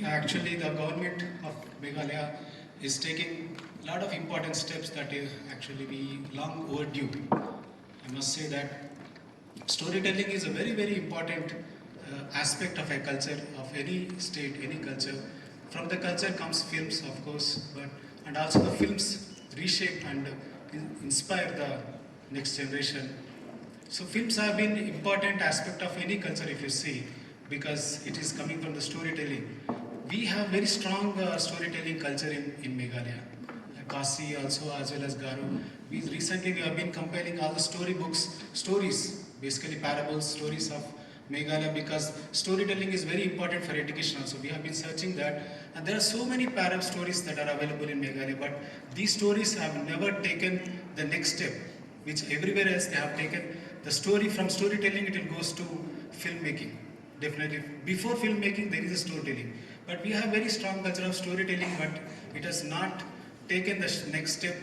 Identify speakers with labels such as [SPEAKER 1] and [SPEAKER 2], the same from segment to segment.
[SPEAKER 1] actually the government of Meghalaya is taking a lot of important steps that is actually be long overdue. I must say that storytelling is a very important aspect of a culture, of any state, any culture. From the culture comes films, of course, but and also the films reshape and inspire the next generation. So films have been important aspect of any culture if you see, because it is coming from the storytelling. We have very strong storytelling culture in Meghalaya. Kasi also as well as Garo. We have been compiling all the stories, basically parables, stories of Meghalaya, because storytelling is very important for education also. We have been searching that, and there are so many parable stories that are available in Meghalaya, but these stories have never taken the next step, which everywhere else they have taken. The story from storytelling it goes to filmmaking. Definitely, before filmmaking there is a storytelling, but we have very strong culture of storytelling, but it has not taken the next step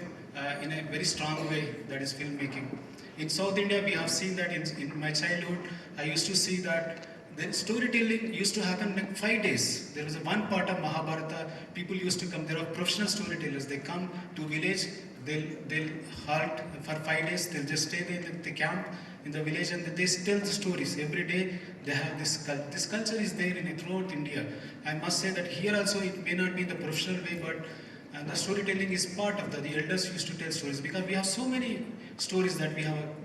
[SPEAKER 1] in a very strong way, that is filmmaking. In South India, we have seen that in my childhood, I used to see that the storytelling used to happen like 5 days. There was a one part of Mahabharata, people used to come, there are professional storytellers, they come to village, they'll halt for 5 days, they'll just stay there in the camp in the village and they tell the stories. Every day they have this culture is there throughout India. I must say that here also it may not be the professional way, but the storytelling is part of the elders used to tell stories, because we have so many stories that we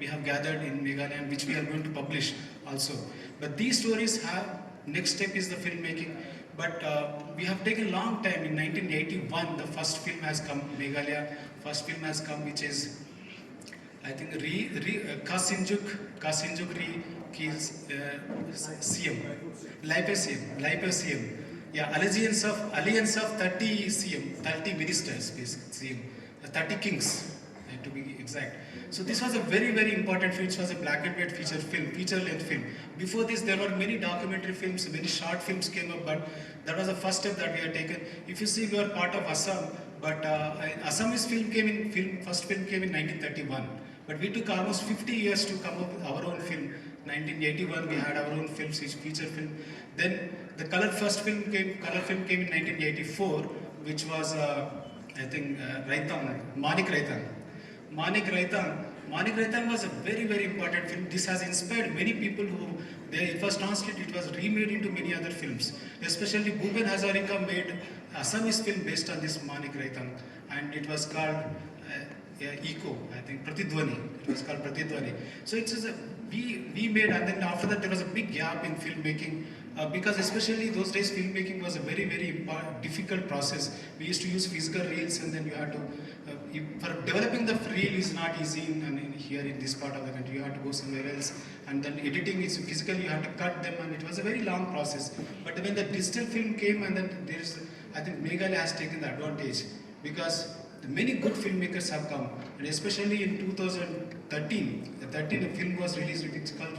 [SPEAKER 1] have gathered in Meghalaya and which we are going to publish also. But these stories have, next step is the filmmaking. But we have taken long time. In 1981, the first film has come, Meghalaya, first film has come, which is, I think, Kasinjuk Kills CM, Lypasium. Yeah, alliance of 30 CM, 30 ministers, basically, CM, 30 kings, to be exact. So this was a very important film. It was a black and white feature-length film. Before this, there were many documentary films, many short films came up, but that was the first step that we had taken. If you see, we are part of Assam, but Assamese first film came in 1931. But we took almost 50 years to come up with our own film. 1981, we had our own films, feature film. Then the color film came in 1984, which was, I think, Manik Raitan. Manik Raitan was a very important film. This has inspired many people it was translated, it was remade into many other films. Especially Bhupen Hazarika made Assamese film based on this Manik Raitan, and it was called Eco, I think, Pratidwani. It was called Pratidwani. So we made, and then after that there was a big gap in filmmaking, because especially those days filmmaking was a very difficult process. We used to use physical reels, and then you had to, for developing the reel is not easy here in this part of the country. You have to go somewhere else, and then editing is physical, you have to cut them, and it was a very long process. But when the digital film came, and then I think Meghalaya has taken the advantage, because many good filmmakers have come, and especially in 2013, a film was released, it's called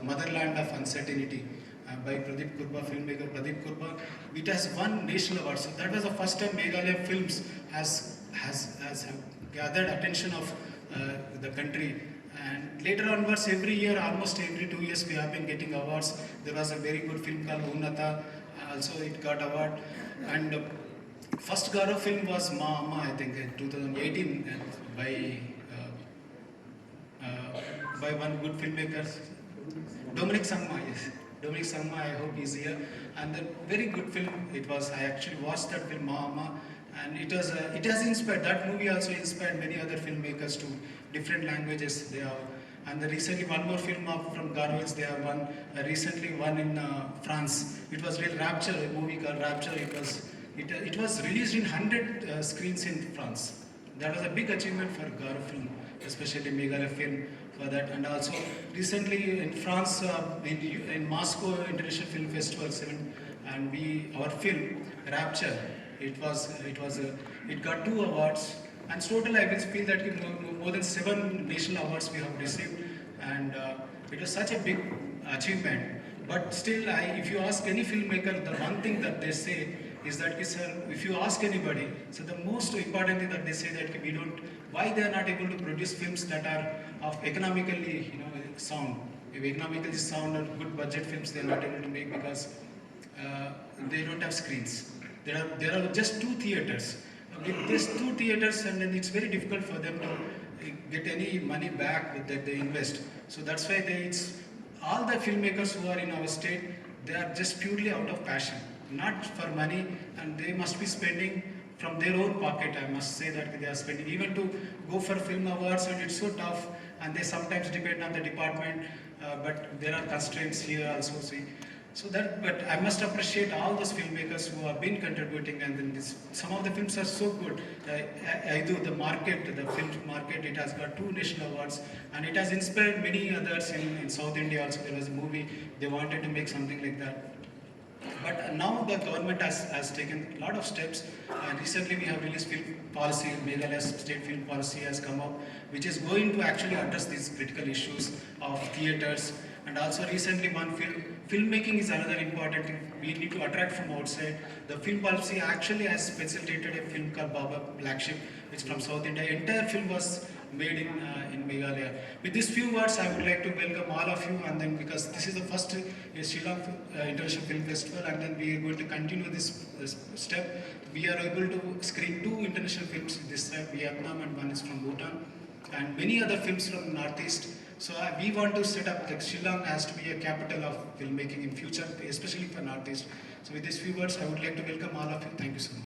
[SPEAKER 1] Motherland of Uncertainty, by filmmaker Pradeep Kurba. It has won national awards. So that was the first time Meghalaya films has gathered attention of the country. And later onwards, every year, almost every 2 years, we have been getting awards. There was a very good film called Unnata, also it got award. And first Garo film was Ma, I think, in 2018, by one good filmmaker, Dominic Sangma, yes. Dominic Sangma, I hope he's here. And a very good film it was. I actually watched that film, Ma, and it has inspired, that movie also inspired many other filmmakers to different languages. They have, and recently one more film from Garwitz, they have won, recently one in France. It was real Rapture, a movie called Rapture. It was released in 100 screens in France. That was a big achievement for Garo film, especially Meghalaya film for that. And also recently in France, in Moscow International Film Festival 7, and our film Rapture, it got 2 awards, and total I will feel that more than 7 national awards we have received, and it was such a big achievement. But still, if you ask any filmmaker, the one thing that they say is that, if you ask anybody, so the most important thing that they say that why they are not able to produce films that are of economically, sound. If economically sound or good budget films, they are not able to make, because they don't have screens. There are just two theaters. With these two theaters, and then it's very difficult for them to get any money back that they invest. So that's why it's all the filmmakers who are in our state, they are just purely out of passion, not for money, and they must be spending from their own pocket. I must say that they are spending even to go for film awards, and it's so tough, and they sometimes depend on the department, but there are constraints here also. See, so that, but I must appreciate all those filmmakers who have been contributing, and then some of the films are so good. I do the market, the film market. It has got 2 national awards, and it has inspired many others in South India. Also, there was a movie they wanted to make something like that. But now the government has taken a lot of steps. Recently we have released film policy, Meghalaya's state film policy has come up, which is going to actually address these critical issues of theatres. And also recently filmmaking is another important thing. We need to attract from outside. The film policy actually has facilitated a film called Baba Black Sheep, which from South India. Entire film was made in Meghalaya. With these few words, I would like to welcome all of you, and then because this is the first Shillong International Film Festival, and then we are going to continue this step. We are able to screen 2 international films this time, Vietnam and one is from Bhutan, and many other films from Northeast. So we want to set up, like Shillong has to be a capital of filmmaking in future, especially for Northeast. So with these few words, I would like to welcome all of you. Thank you so much.